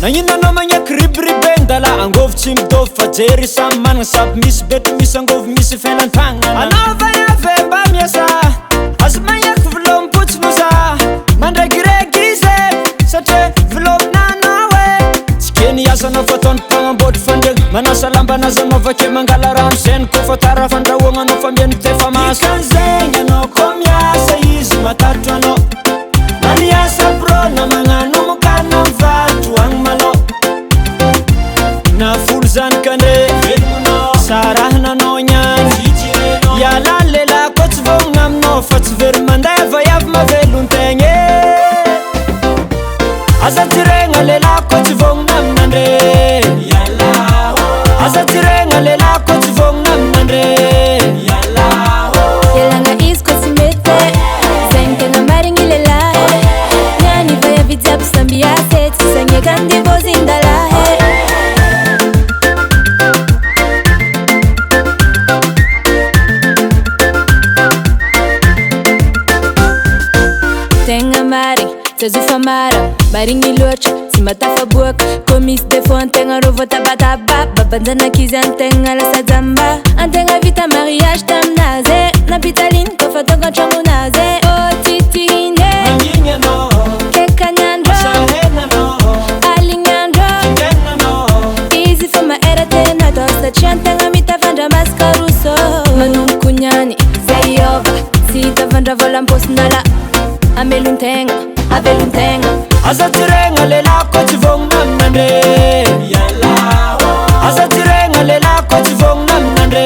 nagnino magnaky ribribendala angovy tsy mitovy fa jery samy managna samy misy bety misy angovy misy felan-tagnana anaova avy mba miasa azo magnaky vilompotsy noza mandragiregize satria vilominanao tsy keny asanao fataony mpagnambôtry fandregny manasa lambanazy anao vake mangala rano zeny kofa tara fandrahoagna anao fa mieno tefa maso ikan'zegny anao ko miasa izy matatro anao na miasa bro na magnano mokana mivarotra agny malô na folo zanakandre sarahananao niany iala lela ko tsy vognona aminao fa tsy very mandeva iavy mavelon-tegna aza tiregna lela ko tsy vognona aminandre aza tiregna lela ko tsy vognona aminandre ialagna izy ko tsy mety zegny tegna marigny lelahy niany va iaby jiaby samby ase tsy sagneka andevozindalahy tegna marigny zazofa maragna marigny loatra tsy matafaboaka ko misy defo antegna rô voatabataba babanjanak'izy antegna lasa jamba antegna vita mariage taminazy napitaline kofa tonga antragnonazy ô titihine kekanyandro alignandro izy fa maera tena atao satria antegna mitavandra masikaroso manomboko niany zay iova sy hitavandra vola amposinala amelon-tegna avelon-tegna aza tiregna lela ko tsy vognona aminandre aza tiregna lela ko tsy vognona aminandre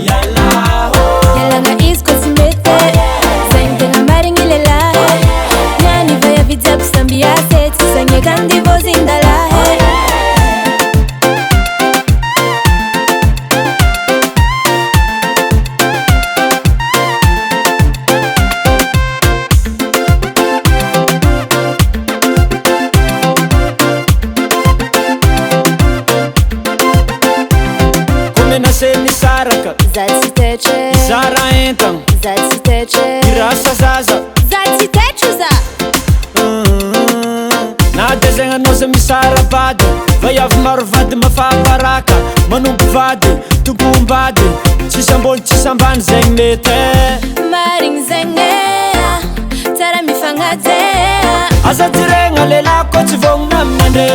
ialagna izy ko tsy mety zegny tegna marigny lelahy niany va iaby jiaby samby ase tsy sagneka andevozindalahy nisaraka za tsy tetre izara entagna za tsy tetre irasa zaza za tsy tetre za na de zegny anao za misara vady va iavy maro vady mafabaraka manompo vady tompombady tsisy ambony tsisy ambany zegny mety marigny zegny tsara mifagnaje aza tiregna lela ko tsy vognona aminandre